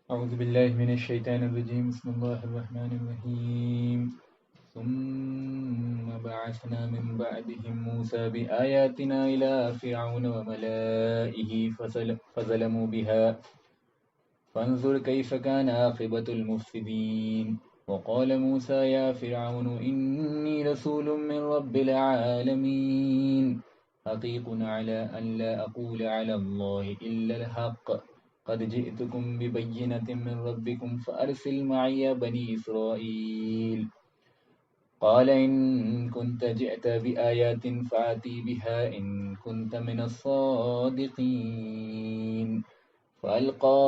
أعوذ بالله من الشيطان الرجيم بسم الله الرحمن الرحيم ثم بعثنا من بعدهم موسى بآياتنا إلى فرعون وملائه فظلموا بها فانظر كيف كان عاقبة المفسدين وقال موسى يا فرعون إني رسول من رب العالمين حقيق على أن لا أقول على الله إلا الحق قد جئتكم ببينة من ربكم فأرسل معي بني إسرائيل قال إن كنت جئت بآيات فأتي بها إن كنت من الصادقين فألقى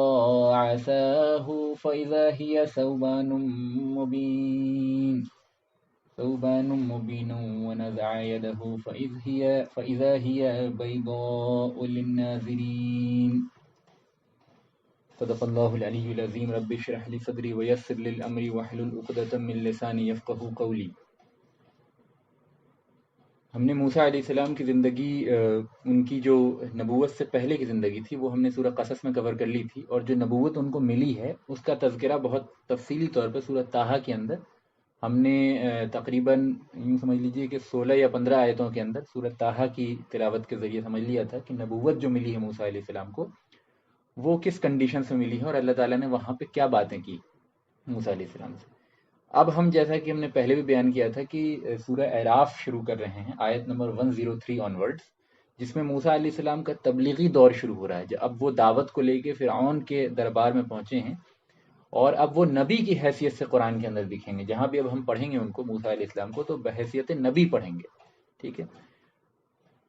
عصاه فإذا هي ثوبان مبين ونزع يده فإذا هي بيضاء للناظرين صدق الله العلي العظيم رب اشرح لي صدري ويسر لي الأمر واحلل عقدة من لساني يفقهوا قولي. ہم نے موسیٰ علیہ السلام کی زندگی ان کی جو نبوت سے پہلے کی زندگی تھی وہ ہم نے سورہ قصص میں کور کر لی تھی، اور جو نبوت ان کو ملی ہے اس کا تذکرہ بہت تفصیلی طور پہ سورہ طٰہٰ کے اندر ہم نے تقریباً یوں سمجھ لیجئے کہ 16 یا 15 آیتوں کے اندر سورہ طٰہٰ کی تلاوت کے ذریعے سمجھ لیا تھا کہ نبوت جو ملی ہے موسیٰ علیہ السلام کو وہ کس کنڈیشن سے ملی ہے، اور اللہ تعالیٰ نے وہاں پہ کیا باتیں کی موسیٰ علیہ السلام سے۔ اب ہم جیسا کہ ہم نے پہلے بھی بیان کیا تھا کہ سورہ اعراف شروع کر رہے ہیں آیت نمبر 103 آنورڈز، جس میں موسیٰ علیہ السلام کا تبلیغی دور شروع ہو رہا ہے۔ اب وہ دعوت کو لے کے فرعون کے دربار میں پہنچے ہیں، اور اب وہ نبی کی حیثیت سے قرآن کے اندر دکھیں گے۔ جہاں بھی اب ہم پڑھیں گے ان کو موسیٰ علیہ السلام کو تو بحیثیت نبی پڑھیں گے، ٹھیک ہے۔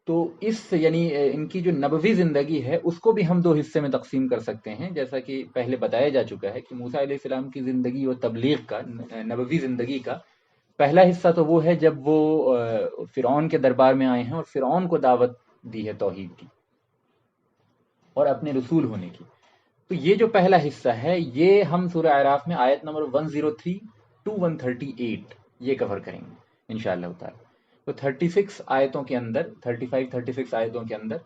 تو اس یعنی ان کی جو نبوی زندگی ہے اس کو بھی ہم دو حصے میں تقسیم کر سکتے ہیں، جیسا کہ پہلے بتایا جا چکا ہے کہ موسیٰ علیہ السلام کی زندگی اور تبلیغ کا، نبوی زندگی کا پہلا حصہ تو وہ ہے جب وہ فرعون کے دربار میں آئے ہیں اور فرعون کو دعوت دی ہے توحید کی اور اپنے رسول ہونے کی۔ تو یہ جو پہلا حصہ ہے یہ ہم سورہ اعراف میں آیت نمبر 103 ٹو 138 یہ کور کریں گے انشاءاللہ تعالی۔ تو 36 آیتوں کے اندر 36 آیتوں کے اندر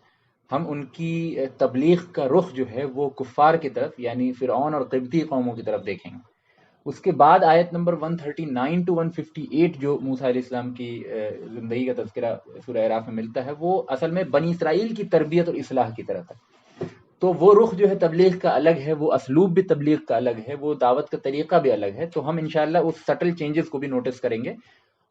ہم ان کی تبلیغ کا رخ جو ہے وہ کفار کی طرف یعنی فرعون اور قبطی قوموں کی طرف دیکھیں گے۔ اس کے بعد آیت نمبر 139 ٹو 158 جو موسیٰ علیہ السلام کی زندگی کا تذکرہ سورہ اعراف میں ملتا ہے وہ اصل میں بنی اسرائیل کی تربیت اور اصلاح کی طرف ہے۔ تو وہ رخ جو ہے تبلیغ کا الگ ہے، وہ اسلوب بھی تبلیغ کا الگ ہے، وہ دعوت کا طریقہ بھی الگ ہے۔ تو ہم انشاءاللہ اس سٹل چینجز کو بھی نوٹس کریں گے،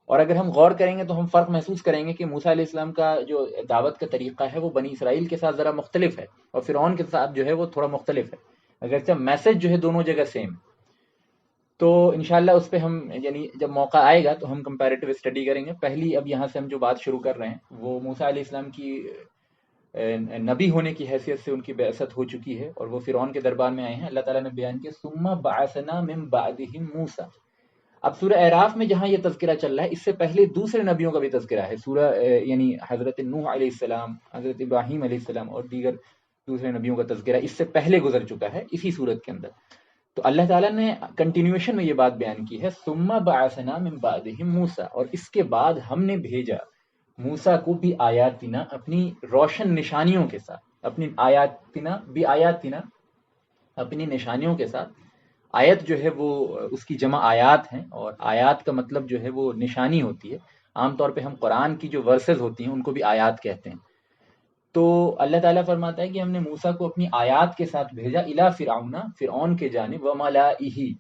اور اگر ہم غور کریں گے تو ہم فرق محسوس کریں گے کہ موسیٰ علیہ السلام کا جو دعوت کا طریقہ ہے وہ بنی اسرائیل کے ساتھ ذرا مختلف ہے، اور فرعون کے ساتھ جو ہے وہ تھوڑا مختلف ہے، اگرچہ میسج جو ہے دونوں جگہ سیم۔ تو انشاءاللہ اس پہ ہم یعنی جب موقع آئے گا تو ہم کمپیریٹیو اسٹڈی کریں گے۔ پہلی اب یہاں سے ہم جو بات شروع کر رہے ہیں وہ موسیٰ علیہ السلام کی نبی ہونے کی حیثیت سے ان کی بعثت ہو چکی ہے اور وہ فرعون کے دربار میں آئے ہیں۔ اللہ تعالیٰ نے بیان کیا ثم بعثنا من بعدهم موسیٰ۔ اب سورہ اعراف میں جہاں یہ تذکرہ چل رہا ہے اس سے پہلے دوسرے نبیوں کا بھی تذکرہ ہے، سورہ یعنی حضرت نوح علیہ السلام، حضرت ابراہیم علیہ السلام اور دیگر دوسرے نبیوں کا تذکرہ اس سے پہلے گزر چکا ہے اسی صورت کے اندر۔ تو اللہ تعالیٰ نے کنٹینیوشن میں یہ بات بیان کی ہے ثم بعثنا من بعدهم موسیٰ، اور اس کے بعد ہم نے بھیجا موسیٰ کو بھی آیاتنا اپنی روشن نشانیوں کے ساتھ، اپنی آیاتنا بھی آیاتنا اپنی نشانیوں کے ساتھ۔ آیت جو ہے وہ اس کی جمع آیات ہیں، اور آیات کا مطلب جو ہے وہ نشانی ہوتی ہے۔ عام طور پہ ہم قرآن کی جو ورسز ہوتی ہیں ان کو بھی آیات کہتے ہیں۔ تو اللہ تعالیٰ فرماتا ہے کہ ہم نے موسیٰ کو اپنی آیات کے ساتھ بھیجا الی فرعون، فرعون کے جانب، وملائہ،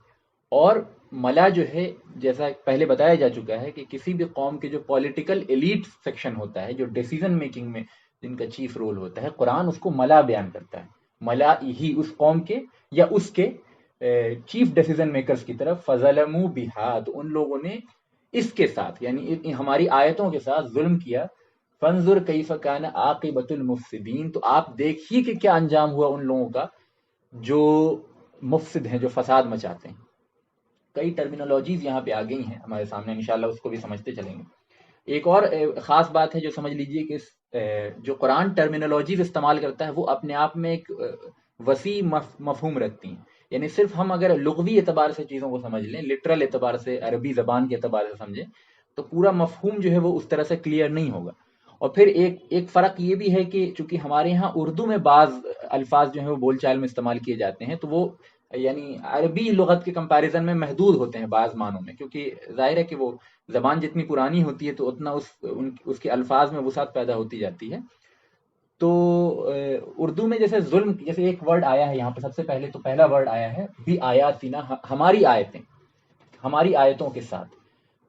اور ملا جو ہے جیسا پہلے بتایا جا چکا ہے کہ کسی بھی قوم کے جو پولیٹیکل ایلیٹ سیکشن ہوتا ہے، جو ڈیسیژن میکنگ میں جن کا چیف رول ہوتا ہے، قرآن اس کو ملا بیان کرتا ہے، ملائہ اس قوم کے یا اس کے چیف ڈیسیژن میکرز کی طرف، فظلموا بہا، تو ان لوگوں نے اس کے ساتھ یعنی ہماری آیتوں کے ساتھ ظلم کیا۔ فانظر کیف کان عاقبۃ المفسدین، تو آپ دیکھیے کہ کیا انجام ہوا ان لوگوں کا جو مفسد ہیں، جو فساد مچاتے ہیں۔ کئی ٹرمینالوجیز یہاں پہ آ گئی ہیں ہمارے سامنے، انشاءاللہ اس کو بھی سمجھتے چلیں گے۔ ایک اور خاص بات ہے جو سمجھ لیجئے کہ جو قرآن ٹرمینالوجیز استعمال کرتا ہے وہ اپنے آپ میں ایک وسیع مفہوم رکھتی ہیں، یعنی صرف ہم اگر لغوی اعتبار سے چیزوں کو سمجھ لیں، لٹرل اعتبار سے، عربی زبان کے اعتبار سے سمجھیں تو پورا مفہوم جو ہے وہ اس طرح سے کلیئر نہیں ہوگا۔ اور پھر ایک فرق یہ بھی ہے کہ چونکہ ہمارے ہاں اردو میں بعض الفاظ جو ہیں وہ بول چال میں استعمال کیے جاتے ہیں تو وہ یعنی عربی لغت کے کمپیریزن میں محدود ہوتے ہیں بعض معنوں میں، کیونکہ ظاہر ہے کہ وہ زبان جتنی پرانی ہوتی ہے تو اتنا اس کے الفاظ میں وسعت پیدا ہوتی جاتی ہے۔ تو اردو میں جیسے ظلم، جیسے ایک ورڈ آیا ہے یہاں پہ، سب سے پہلے تو پہلا ورڈ آیا ہے بھی آیاتنا، ہماری آیتیں، ہماری آیتوں کے ساتھ۔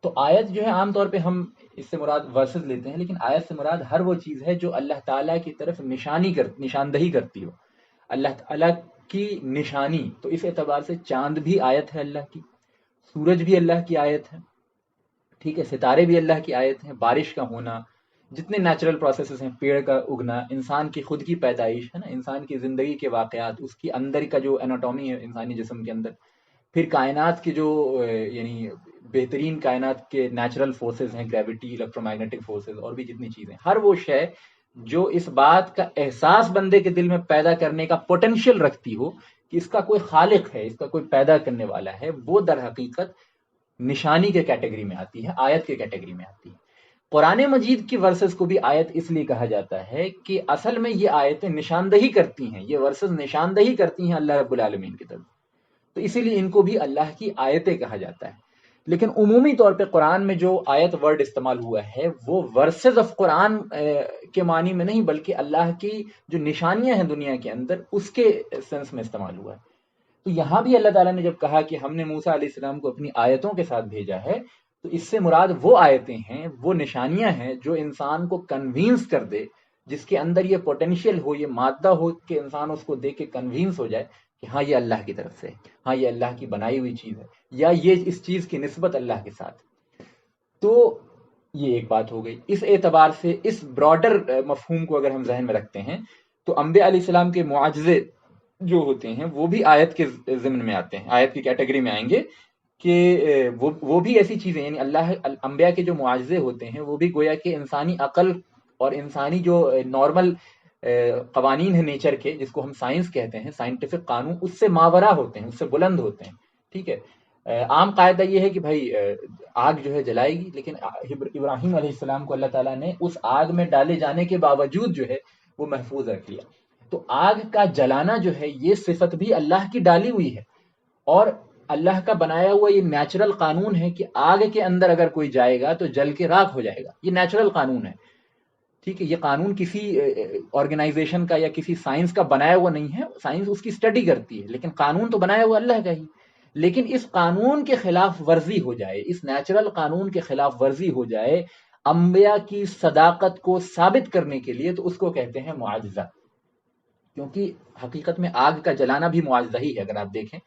تو آیت جو ہے عام طور پہ ہم اس سے مراد ورسز لیتے ہیں، لیکن آیت سے مراد ہر وہ چیز ہے جو اللہ تعالیٰ کی طرف نشاندہی کرتی ہو، اللہ تعالیٰ کی نشانی۔ تو اس اعتبار سے چاند بھی آیت ہے اللہ کی، سورج بھی اللہ کی آیت ہے، ٹھیک ہے، ستارے بھی اللہ کی آیت ہیں، بارش کا ہونا، جتنے نیچرل پروسیسز ہیں، پیڑ کا اگنا، انسان کی خود کی پیدائش ہے نا، انسان کی زندگی کے واقعات، اس کی اندر کا جو اناٹومی ہے انسانی جسم کے اندر، پھر کائنات کی جو یعنی بہترین کائنات کے نیچرل فورسز ہیں، گریوٹی، الیکٹرو میگنیٹک فورسز، اور بھی جتنی چیزیں، ہر وہ شے جو اس بات کا احساس بندے کے دل میں پیدا کرنے کا پوٹینشیل رکھتی ہو کہ اس کا کوئی خالق ہے، اس کا کوئی پیدا کرنے والا ہے، وہ در حقیقت نشانی کے کیٹیگری میں آتی ہے، آیت کے کیٹیگری میں آتی ہے۔ قرآن مجید کی ورسز کو بھی آیت اس لیے کہا جاتا ہے کہ اصل میں یہ آیتیں نشاندہی کرتی ہیں، یہ ورسز نشاندہی کرتی ہیں اللہ رب العالمین کی طرف، تو اسی لیے ان کو بھی اللہ کی آیتیں کہا جاتا ہے۔ لیکن عمومی طور پہ قرآن میں جو آیت ورڈ استعمال ہوا ہے وہ ورسز آف قرآن کے معنی میں نہیں، بلکہ اللہ کی جو نشانیاں ہیں دنیا کے اندر اس کے سینس میں استعمال ہوا ہے۔ تو یہاں بھی اللہ تعالیٰ نے جب کہا کہ ہم نے موسیٰ علیہ السلام کو اپنی آیتوں کے ساتھ بھیجا ہے، تو اس سے مراد وہ آیتیں ہیں، وہ نشانیاں ہیں جو انسان کو کنوینس کر دے، جس کے اندر یہ پوٹینشیل ہو، یہ مادہ ہو کہ انسان اس کو دیکھ کے کنوینس ہو جائے کہ ہاں یہ اللہ کی طرف سے ہے، ہاں یہ اللہ کی بنائی ہوئی چیز ہے، یا یہ اس چیز کی نسبت اللہ کے ساتھ۔ تو یہ ایک بات ہو گئی۔ اس اعتبار سے اس براڈر مفہوم کو اگر ہم ذہن میں رکھتے ہیں تو انبیاء علیہ السلام کے معجزے جو ہوتے ہیں وہ بھی آیت کے ضمن میں آتے ہیں، آیت کی کیٹیگری میں آئیں گے کہ وہ بھی ایسی چیزیں، یعنی اللہ انبیاء کے جو معجزے ہوتے ہیں وہ بھی گویا کہ انسانی عقل اور انسانی جو نارمل قوانین ہیں نیچر کے، جس کو ہم سائنس کہتے ہیں، سائنٹیفک قانون، اس سے ماورا ہوتے ہیں، اس سے بلند ہوتے ہیں، ٹھیک ہے۔ عام قاعدہ یہ ہے کہ بھائی آگ جو ہے جلائے گی، لیکن ابراہیم علیہ السلام کو اللہ تعالیٰ نے اس آگ میں ڈالے جانے کے باوجود جو ہے وہ محفوظ رکھ لیا۔ تو آگ کا جلانا جو ہے یہ صفت بھی اللہ کی ڈالی ہوئی ہے، اور اللہ کا بنایا ہوا یہ نیچرل قانون ہے کہ آگ کے اندر اگر کوئی جائے گا تو جل کے راکھ ہو جائے گا، یہ نیچرل قانون ہے، ٹھیک ہے۔ یہ قانون کسی آرگنائزیشن کا یا کسی سائنس کا بنایا ہوا نہیں ہے، سائنس اس کی اسٹڈی کرتی ہے، لیکن قانون تو بنایا ہوا اللہ کا ہی۔ لیکن اس قانون کے خلاف ورزی ہو جائے، اس نیچرل قانون کے خلاف ورزی ہو جائے انبیاء کی صداقت کو ثابت کرنے کے لیے، تو اس کو کہتے ہیں معجزہ، کیونکہ حقیقت میں آگ کا جلانا بھی معجزہ ہی ہے۔ اگر آپ دیکھیں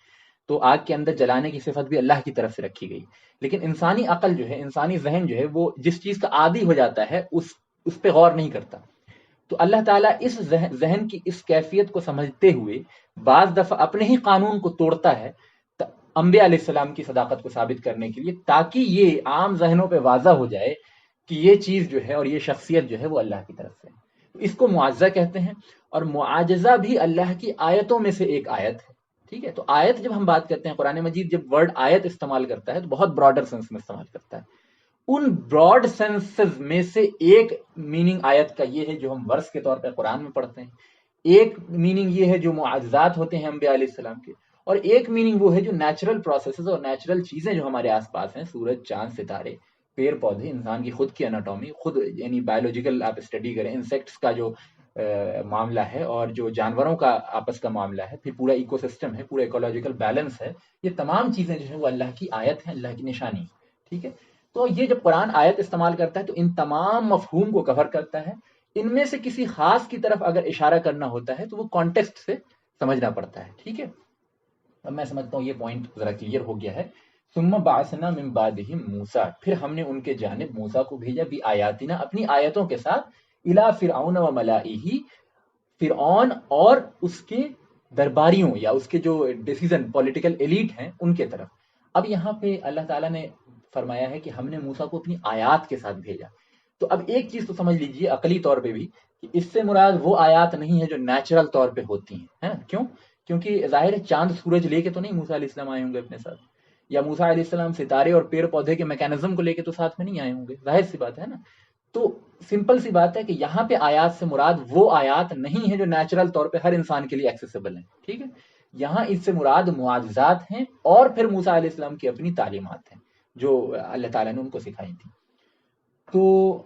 تو آگ کے اندر جلانے کی صفت بھی اللہ کی طرف سے رکھی گئی، لیکن انسانی عقل جو ہے، انسانی ذہن جو ہے، وہ جس چیز کا عادی ہو جاتا ہے اس پہ غور نہیں کرتا۔ تو اللہ تعالیٰ اس ذہن کی اس کیفیت کو سمجھتے ہوئے بعض دفعہ اپنے ہی قانون کو توڑتا ہے انبیاء علیہ السلام کی صداقت کو ثابت کرنے کے لیے، تاکہ یہ عام ذہنوں پہ واضح ہو جائے کہ یہ چیز جو ہے اور یہ شخصیت جو ہے وہ اللہ کی طرف سے ہے۔ تو اس کو معجزہ کہتے ہیں، اور معجزہ بھی اللہ کی آیتوں میں سے ایک آیت ہے، ٹھیک ہے۔ تو آیت جب ہم بات کرتے ہیں، قرآن مجید جب ورڈ آیت استعمال کرتا ہے تو بہت براڈر سینس میں استعمال کرتا ہے۔ ان براڈ سینسز میں سے ایک میننگ آیت کا یہ ہے جو ہم ورس کے طور پہ قرآن میں پڑھتے ہیں، ایک میننگ یہ ہے جو معجزات ہوتے ہیں انبیاء علیہ السلام کے، اور ایک میننگ وہ ہے جو نیچرل پروسیسز اور نیچرل چیزیں جو ہمارے آس پاس ہیں، سورج، چاند، ستارے، پیڑ پودے، انسان کی خود کی اناٹومی، خود یعنی بایولوجیکل آپ اسٹڈی کریں، انسیکٹس کا جو معاملہ ہے اور جو جانوروں کا آپس کا معاملہ ہے، پھر پورا ایکو سسٹم ہے، پورا ایکولوجیکل بیلنس ہے، یہ تمام چیزیں جو ہیں وہ اللہ کی آیت ہیں، اللہ کی نشانی، ٹھیک ہے۔ تو یہ جب قرآن آیت استعمال کرتا ہے تو ان تمام مفہوم کو کور کرتا ہے۔ ان میں سے کسی خاص کی طرف اگر اشارہ کرنا ہوتا ہے تو وہ کانٹیکسٹ سے سمجھنا پڑتا ہے، ٹھیک ہے۔ اب میں سمجھتا ہوں یہ پوائنٹ ذرا کلیئر ہو گیا ہے۔ ثم بعثنا من بعدهم موسیٰ، پھر ہم نے ان کے جانب موسیٰ کو بھیجا بھی آیاتنا، اپنی آیتوں کے ساتھ، الی فرعون و ملائہ، فرعون اور اس کے درباریوں یا اس کے جو ڈیسیزن پولیٹیکل ایلیٹ ہیں ان کے طرف۔ اب یہاں پہ اللہ تعالیٰ نے فرمایا ہے کہ ہم نے موسیٰ کو اپنی آیات کے ساتھ بھیجا، تو اب ایک چیز تو سمجھ لیجئے عقلی طور پہ بھی کہ اس سے مراد وہ آیات نہیں ہے جو نیچرل طور پہ ہوتی ہیں، کیوں؟ کیونکہ ظاہر ہے چاند سورج لے کے تو نہیں موسیٰ علیہ السلام آئے ہوں گے اپنے ساتھ، یا موسیٰ علیہ السلام ستارے اور پیڑ پودے کے میکینزم کو لے کے تو ساتھ میں نہیں آئے ہوں گے، ظاہر سی بات ہے نا۔ تو سمپل سی بات ہے کہ یہاں پہ آیات سے مراد وہ آیات نہیں ہے جو نیچرل طور پہ ہر انسان کے لیے ایکسیسیبل ہیں، ٹھیک ہے۔ یہاں اس سے مراد معجزات ہیں اور پھر موسیٰ علیہ السلام کی اپنی تعلیمات ہیں جو اللہ تعالیٰ نے ان کو سکھائی تھی. تو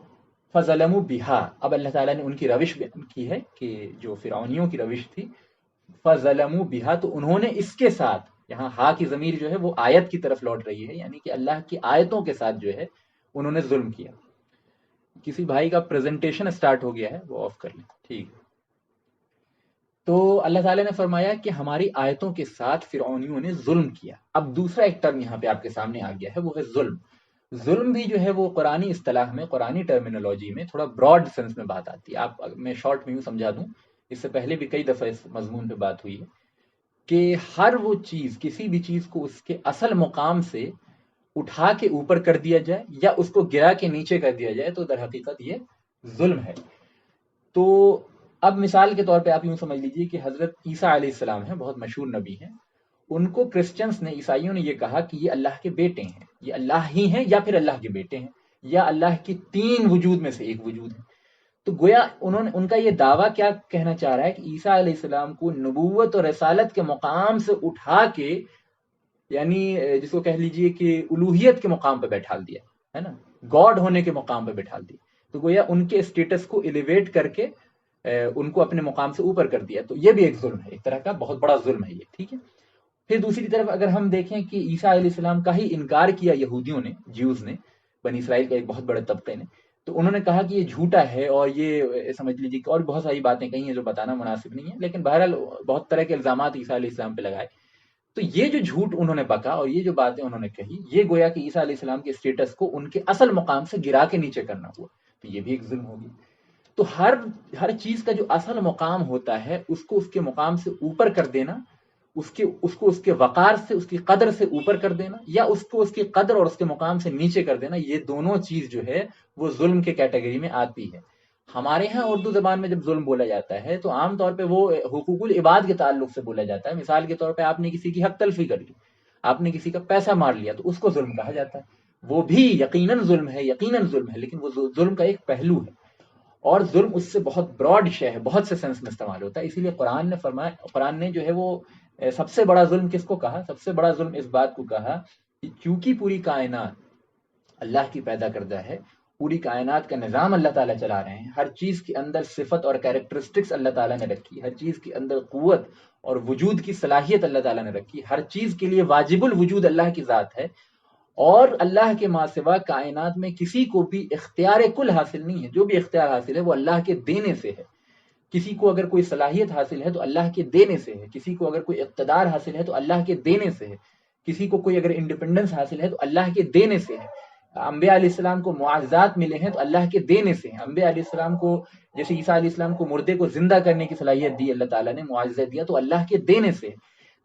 فظلموا بہا، اب اللہ تعالیٰ نے ان کی روش بیان کی ہے کہ جو فرعونیوں کی روش تھی. فظلموا بہا، تو انہوں نے اس کے ساتھ، یہاں ہا کی ضمیر جو ہے وہ آیت کی طرف لوٹ رہی ہے، یعنی کہ اللہ کی آیتوں کے ساتھ جو ہے انہوں نے ظلم کیا. کسی بھائی کا پریزنٹیشن سٹارٹ ہو گیا ہے، وہ آف کر لیں. ٹھیک. تو اللہ تعالیٰ نے فرمایا کہ ہماری آیتوں کے ساتھ فرعونیوں نے ظلم کیا. اب دوسرا ایک ٹرم یہاں پہ آپ کے سامنے آ گیا ہے، وہ ہے ظلم. ظلم بھی جو ہے وہ قرآنی اصطلاح میں، قرآنی ٹرمینالوجی میں تھوڑا براڈ سینس میں بات آتی ہے. آپ میں شارٹ میں یوں سمجھا دوں، اس سے پہلے بھی کئی دفعہ اس مضمون پہ بات ہوئی ہے کہ ہر وہ چیز، کسی بھی چیز کو اس کے اصل مقام سے اٹھا کے اوپر کر دیا جائے یا اس کو گرا کے نیچے کر دیا جائے تو در حقیقت یہ ظلم ہے. تو اب مثال کے طور پہ آپ یوں سمجھ لیجئے کہ حضرت عیسیٰ علیہ السلام ہیں، بہت مشہور نبی ہیں. ان کو کرسچنس نے، عیسائیوں نے یہ کہا کہ یہ اللہ کے بیٹے ہیں، یہ اللہ ہی ہیں یا پھر اللہ کے بیٹے ہیں، یا اللہ کی تین وجود میں سے ایک وجود ہے. تو گویا انہوں نے، ان کا یہ دعویٰ کیا کہنا چاہ رہا ہے کہ عیسیٰ علیہ السلام کو نبوت اور رسالت کے مقام سے اٹھا کے، یعنی جس کو کہہ لیجئے کہ الوہیت کے مقام پہ بیٹھال دیا ہے نا، گاڈ ہونے کے مقام پہ بیٹھال دیا. تو گویا ان کے اسٹیٹس کو ایلیویٹ کر کے ان کو اپنے مقام سے اوپر کر دیا. تو یہ بھی ایک ظلم ہے، ایک طرح کا بہت بڑا ظلم ہے یہ. ٹھیک ہے. پھر دوسری طرف اگر ہم دیکھیں کہ عیسیٰ علیہ السلام کا ہی انکار کیا یہودیوں نے، جیوز نے، بنی اسرائیل کے ایک بہت بڑے طبقے نے. تو انہوں نے کہا کہ یہ جھوٹا ہے، اور یہ سمجھ لیجیے کہ اور بہت ساری باتیں کہی ہیں جو بتانا مناسب نہیں ہے، لیکن بہرحال بہت طرح کے الزامات عیسیٰ علیہ السلام پہ لگائے. تو یہ جو جھوٹ انہوں نے بکا اور یہ جو باتیں انہوں نے کہی، یہ گویا کہ عیسیٰ علیہ السلام کے اسٹیٹس کو ان کے اصل مقام سے گرا کے نیچے کرنا ہوا. تو یہ بھی ایک ظلم ہوگی. تو ہر چیز کا جو اصل مقام ہوتا ہے اس کو اس کے مقام سے اوپر کر دینا، اس کو اس کے وقار سے، اس کی قدر سے اوپر کر دینا، یا اس کو اس کی قدر اور اس کے مقام سے نیچے کر دینا، یہ دونوں چیز جو ہے وہ ظلم کے کیٹیگری میں آتی ہے. ہمارے ہاں اردو زبان میں جب ظلم بولا جاتا ہے تو عام طور پہ وہ حقوق العباد کے تعلق سے بولا جاتا ہے. مثال کے طور پہ آپ نے کسی کی حق تلفی کر لی، آپ نے کسی کا پیسہ مار لیا، تو اس کو ظلم کہا جاتا ہے. وہ بھی یقیناً ظلم ہے، یقیناً ظلم ہے، لیکن وہ ظلم کا ایک پہلو ہے، اور ظلم اس سے بہت براڈ شے ہے، بہت سے سینس میں استعمال ہوتا ہے. اسی لیے قرآن نے فرمایا، قرآن نے جو ہے وہ سب سے بڑا ظلم کس کو کہا؟ سب سے بڑا ظلم اس بات کو کہا کہ چونکہ پوری کائنات اللہ کی پیدا کردہ ہے، پوری کائنات کا نظام اللہ تعالیٰ چلا رہے ہیں، ہر چیز کے اندر صفت اور کیریکٹرسٹکس اللہ تعالیٰ نے رکھی، ہر چیز کے اندر قوت اور وجود کی صلاحیت اللہ تعالیٰ نے رکھی، ہر چیز کے لیے واجب الوجود اللہ کی ذات ہے، اور اللہ کے ماں سوا کائنات میں کسی کو بھی اختیار کل حاصل نہیں ہے. جو بھی اختیار حاصل ہے وہ اللہ کے دینے سے ہے. کسی کو اگر کوئی صلاحیت حاصل ہے تو اللہ کے دینے سے ہے، کسی کو اگر کوئی اقتدار حاصل ہے تو اللہ کے دینے سے ہے، کسی کو کوئی اگر انڈیپینڈنس حاصل ہے تو اللہ کے دینے سے ہے. انبیاء علیہ السلام کو معجزات ملے ہیں تو اللہ کے دینے سے ہیں. انبیاء علیہ السلام کو، جیسے عیسیٰ علیہ السلام کو مردے کو زندہ کرنے کی صلاحیت دی اللہ تعالیٰ نے، معجزہ دیا، تو اللہ کے دینے سے.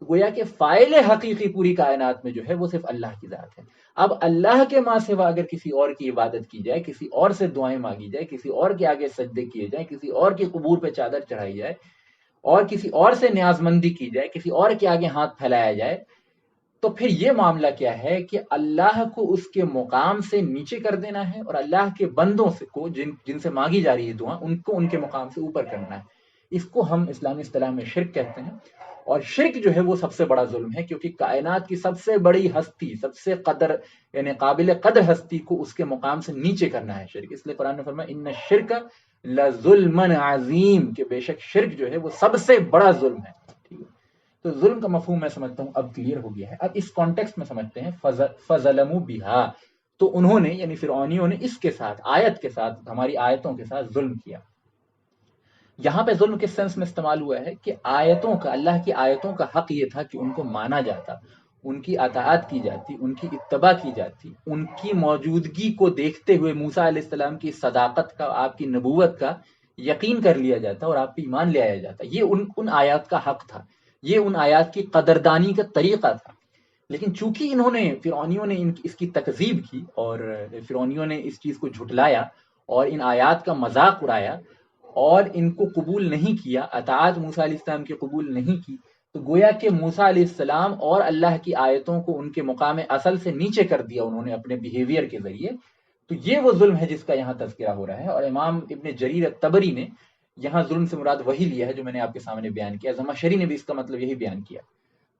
گویا کہ فاعل حقیقی پوری کائنات میں جو ہے وہ صرف اللہ کی ذات ہے. اب اللہ کے ماں سوا اگر کسی اور کی عبادت کی جائے، کسی اور سے دعائیں مانگی جائے، کسی اور کے آگے سجدے کیے جائیں، کسی اور کی قبور پہ چادر چڑھائی جائے، اور کسی اور سے نیاز مندی کی جائے، کسی اور کے آگے ہاتھ پھیلایا جائے، تو پھر یہ معاملہ کیا ہے کہ اللہ کو اس کے مقام سے نیچے کر دینا ہے، اور اللہ کے بندوں سے کو جن سے مانگی جا رہی ہے دعا، ان کو ان کے مقام سے اوپر کرنا ہے. اس کو ہم اسلامی اصطلاح میں شرک کہتے ہیں. اور شرک جو ہے وہ سب سے بڑا ظلم ہے، کیونکہ کائنات کی سب سے بڑی ہستی، سب سے قدر یعنی قابل قدر ہستی کو اس کے مقام سے نیچے کرنا ہے شرک. اس لیے قرآن نے فرمایا ان الشرک لظلم عظیم، کہ بے شک شرک جو ہے وہ سب سے بڑا ظلم ہے. ٹھیک ہے. تو ظلم کا مفہوم میں سمجھتا ہوں اب کلیئر ہو گیا ہے. اب اس کانٹیکسٹ میں سمجھتے ہیں فظلموا بہا، تو انہوں نے یعنی فرعونیوں نے اس کے ساتھ، آیت کے ساتھ، ہماری آیتوں کے ساتھ ظلم کیا. یہاں پہ ظلم کس سینس میں استعمال ہوا ہے کہ آیتوں کا، اللہ کی آیتوں کا حق یہ تھا کہ ان کو مانا جاتا، ان کی اطاعت کی جاتی، ان کی اتباع کی جاتی، ان کی موجودگی کو دیکھتے ہوئے موسیٰ علیہ السلام کی صداقت کا، آپ کی نبوت کا یقین کر لیا جاتا اور آپ پہ ایمان لے آیا جاتا. یہ ان آیات کا حق تھا، یہ ان آیات کی قدردانی کا طریقہ تھا. لیکن چونکہ انہوں نے، فرعونیوں نے اس کی تکذیب کی، اور فرعونیوں نے اس چیز کو جھٹلایا اور ان آیات کا مذاق اڑایا اور ان کو قبول نہیں کیا، اطاعت موسیٰ علیہ السلام کی قبول نہیں کی، تو گویا کہ موسیٰ علیہ السلام اور اللہ کی آیتوں کو ان کے مقام اصل سے نیچے کر دیا انہوں نے اپنے بیہیویئر کے ذریعے. تو یہ وہ ظلم ہے جس کا یہاں تذکرہ ہو رہا ہے. اور امام ابن جریر الطبری نے یہاں ظلم سے مراد وہی لیا ہے جو میں نے آپ کے سامنے بیان کیا، زمخشری نے بھی اس کا مطلب یہی بیان کیا۔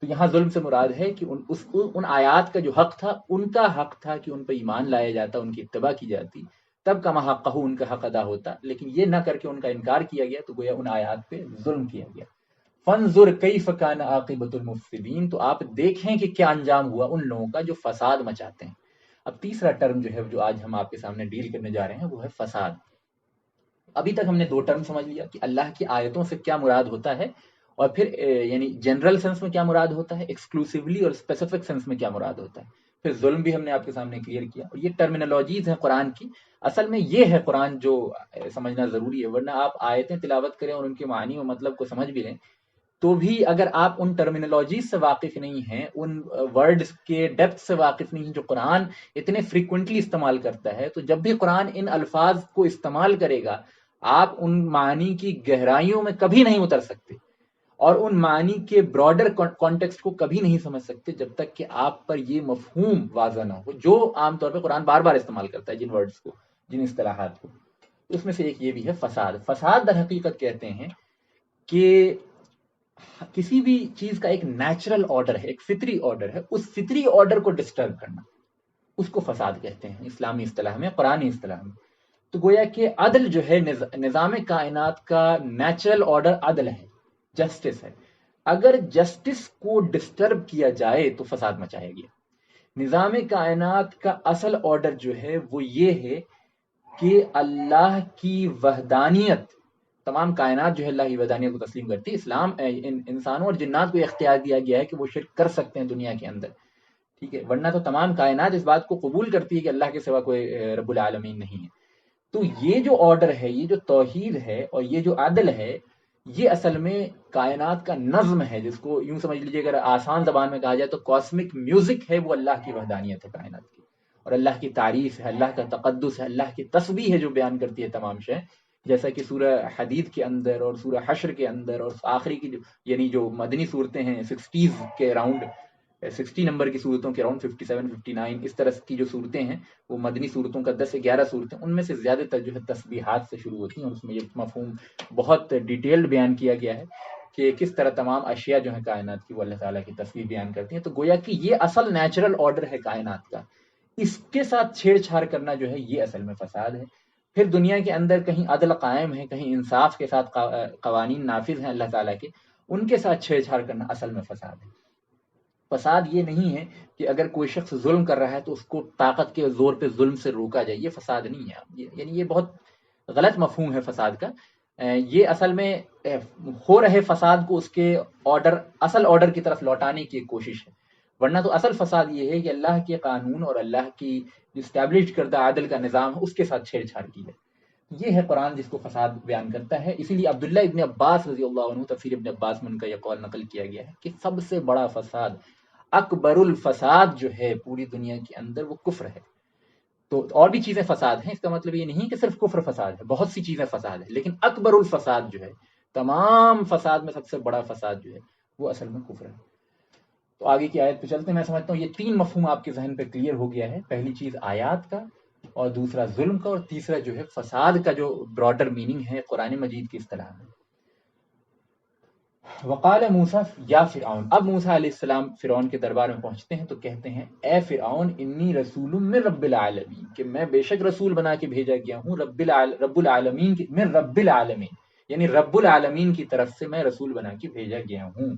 تو یہاں ظلم سے مراد ہے کہ ان آیات کا جو حق تھا، ان کا حق تھا کہ ان پہ ایمان لایا جاتا، ان کی اتباع کی جاتی، تب کما حقہ ان کا حق ادا ہوتا، لیکن یہ نہ کر کے ان کا انکار کیا گیا، تو گویا ان آیات پہ ظلم کیا گیا۔ فانظر کیف کان عاقبۃ المفسدین، تو آپ دیکھیں کہ کیا انجام ہوا ان لوگوں کا جو فساد مچاتے ہیں۔ اب تیسرا ٹرم جو ہے جو آج ہم آپ کے سامنے ڈیل کرنے جا رہے ہیں وہ ہے فساد۔ ابھی تک ہم نے دو ٹرم سمجھ لیا کہ اللہ کی آیتوں سے کیا مراد ہوتا ہے، اور پھر یعنی جنرل سینس میں کیا مراد ہوتا ہے، ایکسکلوسیولی اور اسپیسیفک سینس میں کیا مراد ہوتا ہے۔ پھر ظلم بھی ہم نے آپ کے سامنے کلیئر کیا، اور یہ ٹرمینالوجیز ہیں قرآن کی۔ اصل میں یہ ہے قرآن جو سمجھنا ضروری ہے، ورنہ آپ آیتیں تلاوت کریں اور ان کے معنی و مطلب کو سمجھ بھی لیں، تو بھی اگر آپ ان ٹرمینالوجیز سے واقف نہیں ہیں، ان ورڈز کے ڈیپتھ سے واقف نہیں ہیں جو قرآن اتنے فریکوینٹلی استعمال کرتا ہے، تو جب بھی قرآن ان الفاظ کو استعمال کرے گا، آپ ان معنی کی گہرائیوں میں کبھی نہیں اتر سکتے، اور ان معنی کے براڈر کانٹیکسٹ کو کبھی نہیں سمجھ سکتے جب تک کہ آپ پر یہ مفہوم واضح نہ ہو جو عام طور پہ قرآن بار بار استعمال کرتا ہے، جن ورڈز کو، جن اصطلاحات کو۔ اس میں سے ایک یہ بھی ہے فساد۔ فساد در حقیقت کہتے ہیں کہ کسی بھی چیز کا ایک نیچرل آرڈر ہے، ایک فطری آرڈر ہے، اس فطری آرڈر کو ڈسٹرب کرنا، اس کو فساد کہتے ہیں اسلامی اصطلاح میں، قرآنی اصطلاح میں۔ تو گویا کہ عدل جو ہے، نظام کائنات کا نیچرل آرڈر عدل ہے، جسٹس ہے۔ اگر جسٹس کو ڈسٹرب کیا جائے تو فساد مچایا گیا۔ نظام کائنات کا اصل آرڈر جو ہے وہ یہ ہے کہ اللہ کی وحدانیت، تمام کائنات جو ہے اللہ کی وحدانیت کو تسلیم کرتی ہے۔ اسلام انسانوں اور جنات کو اختیار دیا گیا ہے کہ وہ شرک کر سکتے ہیں دنیا کے اندر، ٹھیک ہے، ورنہ تو تمام کائنات اس بات کو قبول کرتی ہے کہ اللہ کے سوا کوئی رب العالمین نہیں ہے۔ تو یہ جو آرڈر ہے، یہ جو توحید ہے اور یہ جو عدل ہے، یہ اصل میں کائنات کا نظم ہے، جس کو یوں سمجھ لیجیے، اگر آسان زبان میں کہا جائے تو کاسمک میوزک ہے، وہ اللہ کی وحدانیت ہے کائنات کی، اور اللہ کی تعریف ہے، اللہ کا تقدس ہے، اللہ کی تسبیح ہے جو بیان کرتی ہے تمام شے، جیسا کہ سورہ حدید کے اندر اور سورہ حشر کے اندر اور آخری کی یعنی جو مدنی صورتیں ہیں 60s کے اراؤنڈ، 60 نمبر کی صورتوں کے اراؤنڈ 57 59 اس طرح کی جو صورتیں ہیں، وہ مدنی صورتوں کا 10 سے 11 صورتیں، ان میں سے زیادہ تر جو ہے تسبیحات سے شروع ہوتی ہیں، اور اس میں یہ مفہوم بہت ڈیٹیلڈ بیان کیا گیا ہے کہ کس طرح تمام اشیاء جو ہیں کائنات کی وہ اللہ تعالیٰ کی تسبیح بیان کرتی ہیں۔ تو گویا کہ یہ اصل نیچرل آرڈر ہے کائنات کا، اس کے ساتھ چھیڑ چھاڑ کرنا جو ہے یہ اصل میں فساد ہے۔ پھر دنیا کے اندر کہیں عدل قائم ہے، کہیں انصاف کے ساتھ قوانین نافذ ہیں اللہ تعالیٰ کے، ان کے ساتھ چھیڑ چھاڑ کرنا اصل میں فساد ہے۔ فساد یہ نہیں ہے کہ اگر کوئی شخص ظلم کر رہا ہے تو اس کو طاقت کے زور پہ ظلم سے روکا جائے، یہ فساد نہیں ہے، یعنی یہ بہت غلط مفہوم ہے فساد کا۔ یہ اصل میں ہو رہے فساد کو اس کے آرڈر، اصل آرڈر کی طرف لوٹانے کی ایک کوشش ہے، ورنہ تو اصل فساد یہ ہے کہ اللہ کے قانون اور اللہ کی اسٹیبلش کردہ عدل کا نظام ہے اس کے ساتھ چھیڑ چھاڑ کی ہے۔ یہ ہے قرآن جس کو فساد بیان کرتا ہے۔ اسی لیے عبداللہ ابن عباس رضی اللہ عنہ، تفسیر ابن عباس میں ان کا یہ قول نقل کیا گیا ہے کہ سب سے بڑا فساد، اکبر الفساد جو ہے پوری دنیا کے اندر، وہ کفر ہے۔ تو اور بھی چیزیں فساد ہیں، اس کا مطلب یہ نہیں کہ صرف کفر فساد ہے، بہت سی چیزیں فساد ہے، لیکن اکبر الفساد جو ہے، تمام فساد میں سب سے بڑا فساد جو ہے وہ اصل میں کفر ہے۔ تو آگے کی آیت پہ چلتے ہیں۔ میں سمجھتا ہوں یہ تین مفہوم آپ کے ذہن پہ کلیئر ہو گیا ہے، پہلی چیز آیات کا، اور دوسرا ظلم کا، اور تیسرا جو ہے فساد کا جو براڈر میننگ ہے قرآن مجید کی اصطلاح میں۔ وقال موسیٰ یا فرعون، اب موسیٰ علیہ السلام فرعون کے دربار میں پہنچتے ہیں تو کہتے ہیں اے فرعون انی رسول من رب العالمین، کہ میں بے شک رسول بنا کے بھیجا گیا ہوں رب العالمین کی، من رب العالمین یعنی رب العالمین کی طرف سے میں رسول بنا کے بھیجا گیا ہوں۔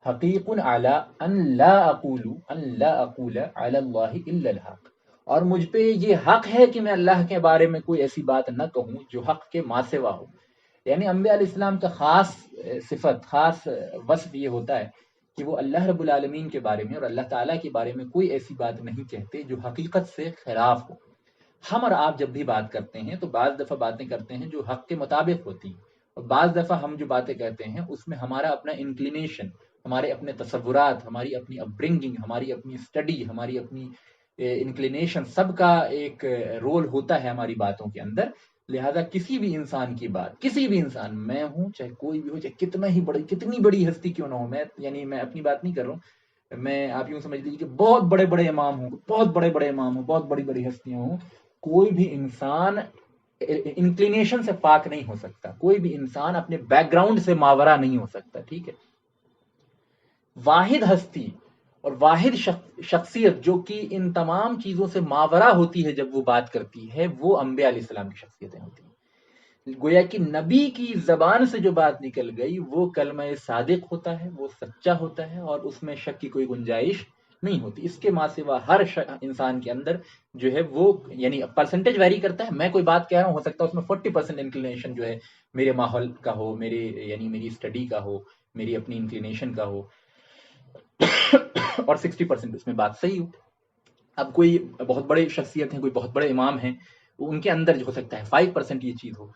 حقیق علی ان لا اقول علی اللہ الا الحق، اور مجھ پہ یہ حق ہے کہ میں اللہ کے بارے میں کوئی ایسی بات نہ کہوں جو حق کے ماں سوا ہو۔ یعنی انبیاء علیہ السلام کا خاص صفت، خاص وصف یہ ہوتا ہے کہ وہ اللہ رب العالمین کے بارے میں اور اللہ تعالیٰ کے بارے میں کوئی ایسی بات نہیں کہتے جو حقیقت سے خلاف ہو۔ ہم اور آپ جب بھی بات کرتے ہیں تو بعض دفعہ باتیں کرتے ہیں جو حق کے مطابق ہوتی ہیں، اور بعض دفعہ ہم جو باتیں کہتے ہیں اس میں ہمارا اپنا انکلینیشن، ہمارے اپنے تصورات، ہماری اپنی اپ برنگنگ، ہماری اپنی اسٹڈی، ہماری اپنی انکلینیشن، سب کا ایک رول ہوتا ہے ہماری باتوں کے اندر۔ لہذا کسی بھی انسان کی بات، کسی بھی انسان، میں ہوں چاہے کوئی بھی ہو، چاہے کتنی بڑی ہستی کیوں نہ ہو، میں اپنی بات نہیں کر رہا ہوں، میں آپ یوں سمجھ لیجیے کہ بہت بڑے بڑے امام ہوں، بہت بڑے بڑے امام ہوں، بہت بڑی بڑی ہستیاں ہوں، کوئی بھی انسان انکلینیشن سے پاک نہیں ہو سکتا، کوئی بھی انسان اپنے بیک گراؤنڈ سے ماورا نہیں ہو سکتا، ٹھیک ہے؟ واحد ہستی اور واحد شخصیت جو کہ ان تمام چیزوں سے ماورا ہوتی ہے جب وہ بات کرتی ہے، وہ انبیاء علیہ السلام کی شخصیتیں ہوتی ہیں۔ گویا کہ نبی کی زبان سے جو بات نکل گئی وہ کلمہ صادق ہوتا ہے، وہ سچا ہوتا ہے، اور اس میں شک کی کوئی گنجائش نہیں ہوتی۔ اس کے ماں سوا ہر انسان کے اندر جو ہے وہ، یعنی پرسنٹیج ویری کرتا ہے، میں کوئی بات کہہ رہا ہوں، ہو سکتا ہے اس میں 40% انکلینیشن جو ہے میرے ماحول کا ہو، میرے یعنی میری اسٹڈی کا ہو، میری اپنی انکلینیشن کا ہو، اور 60% اس میں بات صحیح ہو۔ اب کوئی بہت بڑے شخصیت ہیں، کوئی بہت بڑے امام ہیں، ان کے اندر جو ہو سکتا ہے 5% یہ چیز ہو،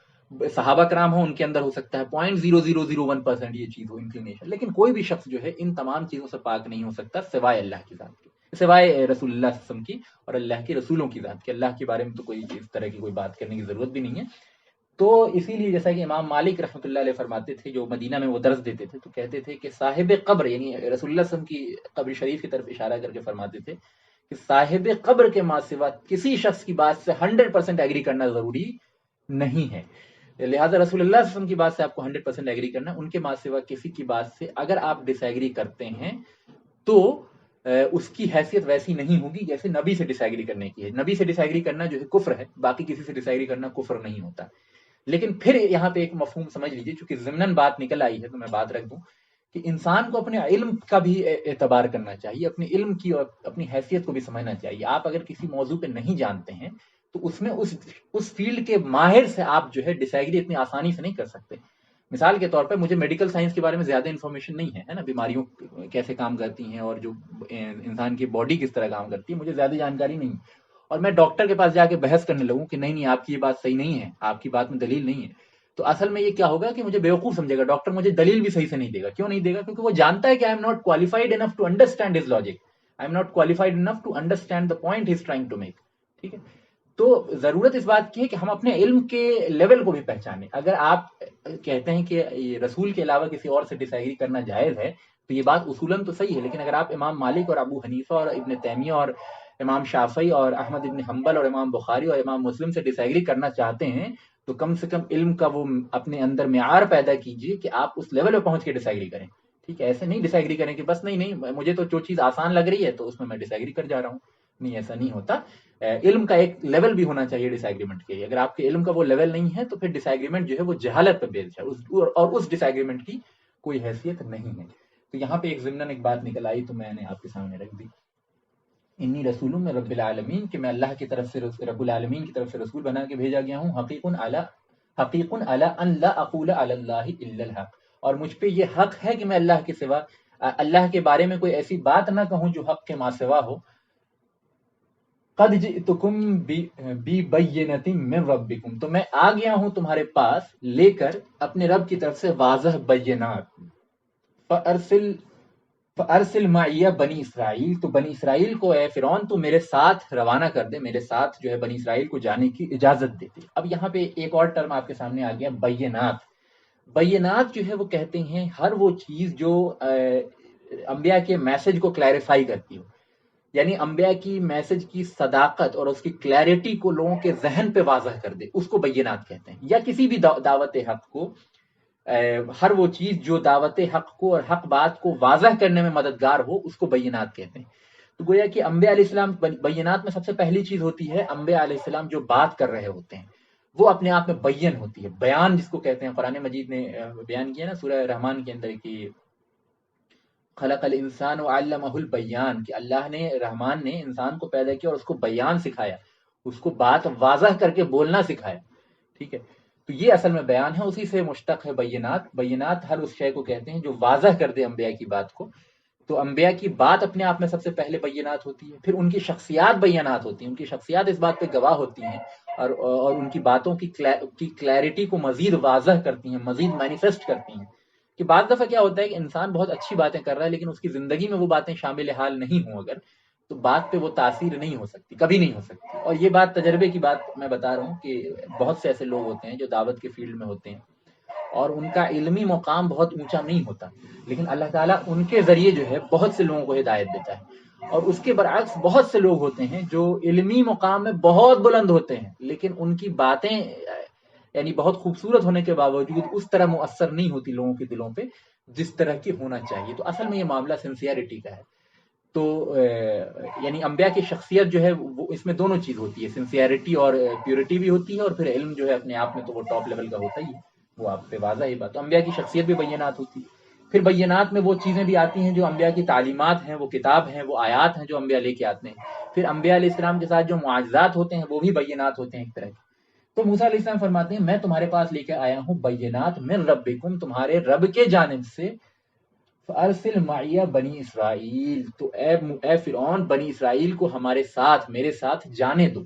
صحابہ کرام ہو ان کے اندر ہو سکتا ہے 0.0001% یہ چیز ہو انکلینیشن، لیکن کوئی بھی شخص جو ہے ان تمام چیزوں سے پاک نہیں ہو سکتا سوائے اللہ کی ذات کے، سوائے رسول اللہ صلی اللہ علیہ وسلم کی اور اللہ کے رسولوں کی ذات کے۔ اللہ کے بارے میں تو کوئی اس طرح کی کوئی بات کرنے کی ضرورت بھی نہیں ہے۔ تو اسی لیے جیسا کہ امام مالک رحمۃ اللہ علیہ فرماتے تھے، جو مدینہ میں وہ درس دیتے تھے، تو کہتے تھے کہ صاحب قبر، یعنی رسول اللہ صلی اللہ علیہ وسلم کی قبر شریف کی طرف اشارہ کر کے فرماتے تھے کہ صاحب قبر کے ماں سوا کسی شخص کی بات سے 100% ایگری کرنا ضروری نہیں ہے۔ لہٰذا رسول اللہ صلی اللہ علیہ وسلم کی بات سے آپ کو 100% ایگری کرنا، ان کے ماں سوا کسی کی بات سے اگر آپ ڈس ایگری کرتے ہیں تو اس کی حیثیت ویسی نہیں ہوگی جیسے نبی سے ڈس ایگری کرنے کی ہے۔ نبی سے ڈس ایگری کرنا جو ہے کفر ہے، باقی کسی سے ڈس ایگری کرنا کفر نہیں ہوتا۔ لیکن پھر یہاں پہ ایک مفہوم سمجھ لیجیے، چونکہ ضمناً بات نکل آئی ہے تو میں بات رکھ دوں کہ انسان کو اپنے علم کا بھی اعتبار کرنا چاہیے، اپنے علم کی اور اپنی حیثیت کو بھی سمجھنا چاہیے۔ آپ اگر کسی موضوع پہ نہیں جانتے ہیں تو اس میں اس فیلڈ کے ماہر سے آپ جو ہے ڈس ایگری اتنی آسانی سے نہیں کر سکتے۔ مثال کے طور پر مجھے میڈیکل سائنس کے بارے میں زیادہ انفارمیشن نہیں ہے نا، بیماریوں کیسے کام کرتی ہیں اور جو انسان کی باڈی کس طرح کام کرتی ہے، مجھے زیادہ جانکاری نہیں، اور میں ڈاکٹر کے پاس جا کے بحث کرنے لگوں کہ نہیں آپ کی یہ بات صحیح نہیں ہے، آپ کی بات میں دلیل نہیں ہے، تو اصل میں یہ کیا ہوگا کہ مجھے بیوقوف سمجھے گا ڈاکٹر، مجھے دلیل بھی صحیح سے نہیں دے گا۔ کیوں نہیں دے گا؟ کیونکہ وہ جانتا ہے کہ I am not qualified enough to understand his logic, I am not qualified enough to understand the point he is trying to make, ٹھیک ہے؟ تو ضرورت اس بات کی ہے کہ ہم اپنے علم کے لیول کو بھی پہچانیں۔ اگر آپ کہتے ہیں کہ رسول کے علاوہ کسی اور سے ڈس ایگری کرنا جائز ہے تو یہ بات اصولاً تو صحیح ہے، لیکن اگر آپ امام مالک اور ابو حنیفہ اور ابن تیمیہ اور امام شافعی اور احمد ابن حنبل اور امام بخاری اور امام مسلم سے ڈس ایگری کرنا چاہتے ہیں تو کم سے کم علم کا وہ اپنے اندر معیار پیدا کیجیے کہ آپ اس لیول پہ پہنچ کے ڈس ایگری کریں، ٹھیک ہے؟ ایسے نہیں ڈس ایگری کریں کہ بس نہیں مجھے تو جو چیز آسان لگ رہی ہے تو اس میں ڈس ایگری کر جا رہا ہوں، نہیں ایسا نہیں ہوتا۔ علم کا ایک لیول بھی ہونا چاہیے ڈس ایگریمنٹ کے لیے، اگر آپ کے علم کا وہ لیول نہیں ہے تو پھر ڈس ایگریمنٹ جو ہے وہ جہالت پہ بیسڈ ہے، اور اس ڈس ایگریمنٹ کی کوئی حیثیت نہیں ہے۔ تو یہاں پہ ایک ضمناً ایک بات نکل آئی تو میں نے آپ کے سامنے رکھ دی، انی رسول میں رب العالمین، کہ میں اللہ کی طرف سے رب العالمین کی طرف سے رسول بنا کے بھیجا گیا ہوں، حقیق علی ان لا اقول علی اللہ الا الحق، اور مجھ پہ یہ حق ہے کہ میں اللہ کے سوا، اللہ کے بارے میں کوئی ایسی بات نہ کہوں جو حق کے ماں سوا ہو۔ قد جئتکم ببینۃ من ربکم، تو میں آ گیا ہوں تمہارے پاس لے کر اپنے رب کی طرف سے واضح بینات۔ فارسل معیہ بنی اسرائیل، تو بنی اسرائیل کو اے فرعون تو میرے ساتھ روانہ کر دے، میرے ساتھ جو ہے بنی اسرائیل کو جانے کی اجازت دیتے۔ اب یہاں پہ ایک اور ٹرم آپ کے سامنے آ گیا، بینات۔ بینات جو ہے وہ کہتے ہیں ہر وہ چیز جو انبیاء کے میسج کو کلیریفائی کرتی ہو، یعنی انبیاء کی میسج کی صداقت اور اس کی کلیئرٹی کو لوگوں کے ذہن پہ واضح کر دے، اس کو بینات کہتے ہیں۔ یا کسی بھی دعوت حق کو، ہر وہ چیز جو دعوت حق کو اور حق بات کو واضح کرنے میں مددگار ہو، اس کو بینات کہتے ہیں۔ تو گویا کہ انبیاء علیہ السلام، بینات میں سب سے پہلی چیز ہوتی ہے انبیاء علیہ السلام جو بات کر رہے ہوتے ہیں وہ اپنے آپ میں بین ہوتی ہے، بیان جس کو کہتے ہیں۔ قرآن مجید نے بیان کیا نا سورہ رحمان کے اندر کہ خلق الانسان وعلمہ البیان، کہ اللہ نے، رحمان نے انسان کو پیدا کیا اور اس کو بیان سکھایا، اس کو بات واضح کر کے بولنا سکھایا، ٹھیک ہے؟ تو یہ اصل میں بیان ہے، اسی سے مشتق ہے بینات۔ بینات ہر اس شے کو کہتے ہیں جو واضح کر دے انبیاء کی بات کو۔ تو انبیاء کی بات اپنے آپ میں سب سے پہلے بینات ہوتی ہے، پھر ان کی شخصیات بینات ہوتی ہیں، ان کی شخصیات اس بات پہ گواہ ہوتی ہیں اور ان کی باتوں کی کلیئرٹی کو مزید واضح کرتی ہیں، مزید مینیفیسٹ کرتی ہیں۔ کہ بعض دفعہ کیا ہوتا ہے کہ انسان بہت اچھی باتیں کر رہا ہے لیکن اس کی زندگی میں وہ باتیں شامل حال نہیں ہوں اگر، تو بات پہ وہ تاثیر نہیں ہو سکتی، کبھی نہیں ہو سکتی۔ اور یہ بات تجربے کی بات میں بتا رہا ہوں کہ بہت سے ایسے لوگ ہوتے ہیں جو دعوت کے فیلڈ میں ہوتے ہیں اور ان کا علمی مقام بہت اونچا نہیں ہوتا، لیکن اللہ تعالیٰ ان کے ذریعے جو ہے بہت سے لوگوں کو ہدایت دیتا ہے، اور اس کے برعکس بہت سے لوگ ہوتے ہیں جو علمی مقام میں بہت بلند ہوتے ہیں، لیکن ان کی باتیں یعنی بہت خوبصورت ہونے کے باوجود اس طرح مؤثر نہیں ہوتی لوگوں کے دلوں پہ جس طرح کی ہونا چاہیے. تو اصل میں یہ معاملہ سنسیئرٹی کا ہے. تو یعنی انبیاء کی شخصیت جو ہے وہ اس میں دونوں چیز ہوتی ہے، سنسیئرٹی اور پیورٹی بھی ہوتی ہے، اور پھر علم جو ہے اپنے آپ میں تو وہ ٹاپ لیول کا ہوتا ہی ہے، وہ آپ پہ واضح ہی بات. تو انبیاء کی شخصیت بھی بینات ہوتی ہے. پھر بینات میں وہ چیزیں بھی آتی ہیں جو انبیاء کی تعلیمات ہیں، وہ کتاب ہیں، وہ آیات ہیں جو انبیاء لے کے آتے ہیں. پھر انبیاء علیہ السلام کے ساتھ جو معجزات ہوتے ہیں وہ بھی بینات ہوتے ہیں ایک طرح کے. تو موسیٰ علیہ السلام فرماتے ہیں میں تمہارے پاس لے کے آیا ہوں بینات من ربکم، تمہارے رب کے جانب سے. فارسل معیہ بنی اسرائیل، تو اے فرعون بنی اسرائیل کو ہمارے ساتھ، میرے ساتھ جانے دو.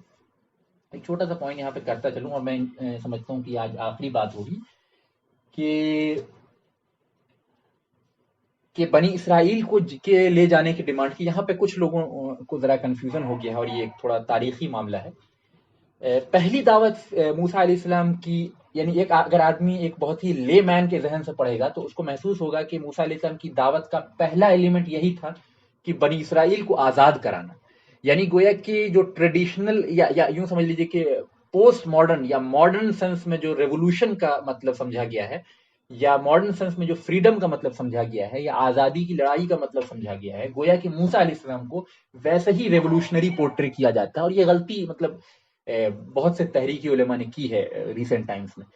ایک چھوٹا سا پوائنٹ یہاں پہ کرتا چلوں، اور میں سمجھتا ہوں کہ آج آخری بات ہوگی کہ بنی اسرائیل کو کے لے جانے کی ڈیمانڈ کی. یہاں پہ کچھ لوگوں کو ذرا کنفیوژن ہو گیا ہے، اور یہ ایک تھوڑا تاریخی معاملہ ہے. پہلی دعوت موسیٰ علیہ السلام کی، یعنی اگر آدمی ایک بہت ہی لے مین کے ذہن سے پڑھے گا تو اس کو محسوس ہوگا کہ موسیٰ علیہ السلام کی دعوت کا پہلا ایلیمنٹ یہی تھا کہ بنی اسرائیل کو آزاد کرانا. یعنی گویا کہ جو ٹریڈیشنل یا یوں سمجھ لیجیے کہ پوسٹ ماڈرن یا ماڈرن سینس میں جو ریولوشن کا مطلب سمجھا گیا ہے، یا ماڈرن سینس میں جو فریڈم کا مطلب سمجھا گیا ہے، یا آزادی کی لڑائی کا مطلب سمجھا گیا ہے، گویا کہ موسیٰ علیہ السلام کو ویسے ہی ریولوشنری پورٹری کیا جاتا ہے. اور یہ غلطی مطلب بہت سے تحریکی علماء نے کی ہے ریسنٹ ٹائمز میں.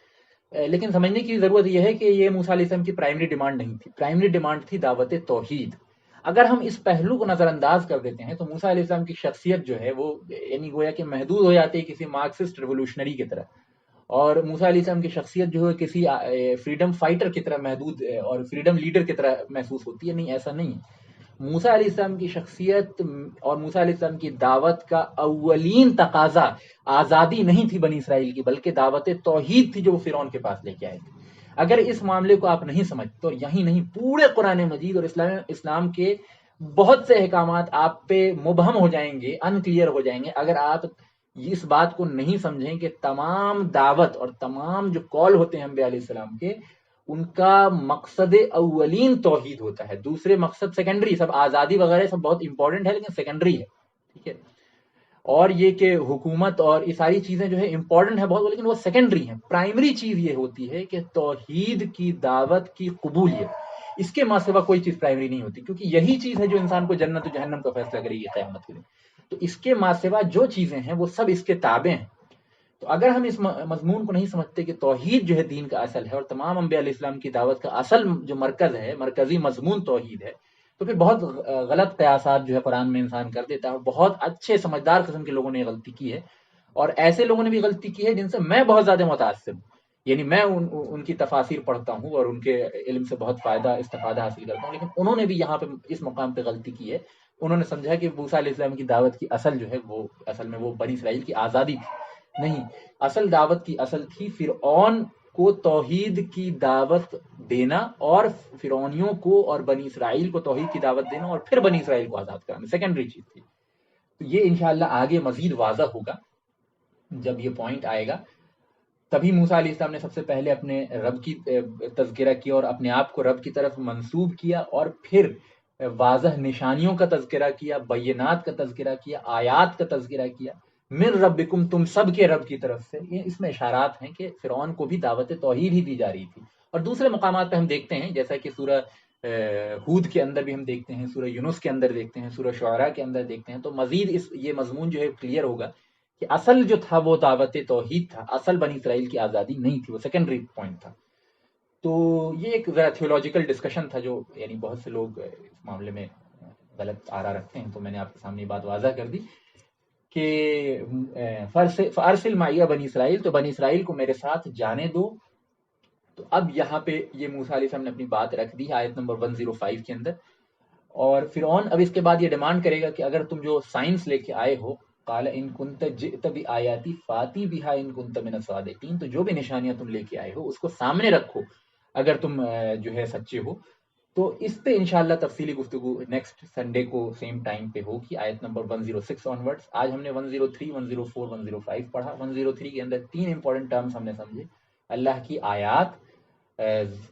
لیکن سمجھنے کی ضرورت یہ ہے کہ یہ موسیٰ علیہ السلام کی پرائمری ڈیمانڈ نہیں تھی. پرائمری ڈیمانڈ تھی دعوت توحید. اگر ہم اس پہلو کو نظر انداز کر دیتے ہیں تو موسیٰ علیہ السلام کی شخصیت جو ہے وہ یعنی گویا کہ محدود ہو جاتی ہے کسی مارکسسٹ ریولوشنری کی طرح، اور موسیٰ علیہ السلام کی شخصیت جو ہے کسی فریڈم فائٹر کی طرح محدود اور فریڈم لیڈر کی طرح محسوس ہوتی ہے. نہیں، ایسا نہیں ہے. موسیٰ علیہ السلام کی شخصیت اور موسیٰ علیہ السلام کی دعوت کا اولین تقاضا آزادی نہیں تھی بنی اسرائیل کی، بلکہ دعوت توحید تھی جو وہ فرعون کے پاس لے کے آئے تھے. اگر اس معاملے کو آپ نہیں سمجھتے، اور یہی نہیں پورے قرآن مجید اور اسلام کے بہت سے احکامات آپ پہ مبہم ہو جائیں گے، ان کلیئر ہو جائیں گے، اگر آپ اس بات کو نہیں سمجھیں کہ تمام دعوت اور تمام جو کال ہوتے ہیں انبیاء علیہ السلام کے، ان کا مقصد اولین توحید ہوتا ہے. دوسرے مقصد سیکنڈری، سب آزادی وغیرہ سب بہت امپورٹنٹ ہے لیکن سیکنڈری ہے. ٹھیک ہے. اور یہ کہ حکومت اور یہ ساری چیزیں جو ہے امپورٹنٹ ہے بہت، لیکن وہ سیکنڈری ہیں. پرائمری چیز یہ ہوتی ہے کہ توحید کی دعوت کی قبولیت. اس کے ماں سوا کوئی چیز پرائمری نہیں ہوتی، کیونکہ یہی چیز ہے جو انسان کو جنت و جہنم کا فیصلہ کرے گی قیامت کے دن. تو اس کے ماں سوا جو چیزیں ہیں وہ سب اس کے تابع ہیں. تو اگر ہم اس مضمون کو نہیں سمجھتے کہ توحید جو ہے دین کا اصل ہے، اور تمام انبیاء علیہ السلام کی دعوت کا اصل جو مرکز ہے، مرکزی مضمون توحید ہے، تو پھر بہت غلط قیاسات جو ہے قرآن میں انسان کر دیتا ہے. بہت اچھے سمجھدار قسم کے لوگوں نے غلطی کی ہے، اور ایسے لوگوں نے بھی غلطی کی ہے جن سے میں بہت زیادہ متاثر ہوں. یعنی میں ان کی تفاسیر پڑھتا ہوں اور ان کے علم سے بہت فائدہ استفادہ حاصل کرتا ہوں، لیکن انہوں نے بھی یہاں پہ اس مقام پہ غلطی کی ہے. انہوں نے سمجھا کہ موسیٰ علیہ السلام کی دعوت کی اصل جو ہے وہ اصل میں وہ بنی اسرائیل کی آزادی تھی. نہیں، اصل دعوت کی اصل تھی فرعون کو توحید کی دعوت دینا، اور فرعونیوں کو اور بنی اسرائیل کو توحید کی دعوت دینا، اور پھر بنی اسرائیل کو آزاد کرانا. سیکنڈری چیز تھی. تو یہ انشاءاللہ آگے مزید واضح ہوگا جب یہ پوائنٹ آئے گا. تبھی موسیٰ علیہ السلام نے سب سے پہلے اپنے رب کی تذکرہ کیا اور اپنے آپ کو رب کی طرف منسوب کیا، اور پھر واضح نشانیوں کا تذکرہ کیا، بینات کا تذکرہ کیا، آیات کا تذکرہ کیا. من ربکم، تم سب کے رب کی طرف سے. یہ اس میں اشارات ہیں کہ فرعون کو بھی دعوت توحید ہی دی جا رہی تھی. اور دوسرے مقامات پہ ہم دیکھتے ہیں، جیسا کہ سورہ ہود کے اندر بھی ہم دیکھتے ہیں، سورہ یونس کے اندر دیکھتے ہیں، سورہ شعراء کے اندر دیکھتے ہیں، تو مزید یہ مضمون جو ہے کلیئر ہوگا کہ اصل جو تھا وہ دعوت توحید تھا. اصل بنی اسرائیل کی آزادی نہیں تھی، وہ سیکنڈری پوائنٹ تھا. تو یہ ایک ذرا تھیولوجیکل ڈسکشن تھا جو یعنی بہت سے لوگ اس معاملے میں غلط آرا رکھتے ہیں، تو میں نے آپ کے سامنے یہ بات واضح کر دی کہ فارسل معیہ بنی اسرائیل، تو بنی اسرائیل کو میرے ساتھ جانے دو. تو اب یہاں پہ یہ موسیٰ علیہ السلام نے اپنی بات رکھ دی آیت نمبر 105 کے اندر. اور فرعون اب اس کے بعد یہ ڈیمانڈ کرے گا کہ اگر تم جو سائنس لے کے آئے ہو، قال ان کنت جئت بآیاتی فاتی بہا ان کنت من الصادقین، تو جو بھی نشانیاں تم لے کے آئے ہو اس کو سامنے رکھو اگر تم جو ہے سچے ہو. تو اس پہ انشاءاللہ تفصیلی گفتگو نیکسٹ سنڈے کو سیم ٹائم پہ ہوگی، آیت نمبر 106 آنورڈز. آج ہم نے 103، 104، 105 پڑھا. 103 کے اندر 3 امپورٹنٹ ٹرمز ہم نے سمجھے: اللہ کی آیات،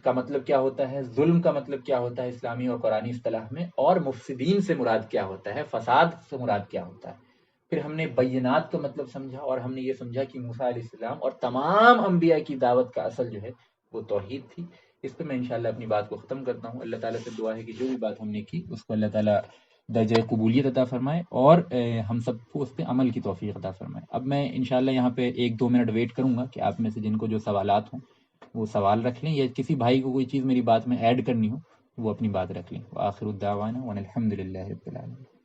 کا مطلب کیا ہوتا ہے، ظلم کا مطلب کیا ہوتا ہے اسلامی اور قرآنی اصطلاح میں، اور مفسدین سے مراد کیا ہوتا ہے، فساد سے مراد کیا ہوتا ہے۔ پھر ہم نے بینات کا مطلب سمجھا، اور ہم نے یہ سمجھا کہ موسیٰ علیہ السلام اور تمام انبیاء کی دعوت کا اصل جو ہے وہ توحید تھی۔ اس پہ میں انشاءاللہ اپنی بات کو ختم کرتا ہوں۔ اللہ تعالیٰ سے دعا ہے کہ جو بھی بات ہم نے کی اس کو اللہ تعالیٰ درجہ قبولیت عطا فرمائے، اور ہم سب کو اس پہ عمل کی توفیق عطا فرمائے۔ اب میں انشاءاللہ یہاں پہ 1-2 منٹ ویٹ کروں گا کہ آپ میں سے جن کو جو سوالات ہوں وہ سوال رکھ لیں، یا کسی بھائی کو کوئی چیز میری بات میں ایڈ کرنی ہو وہ اپنی بات رکھ لیں۔ وآخر الدعوانا وان الحمد للہ رب العالمین۔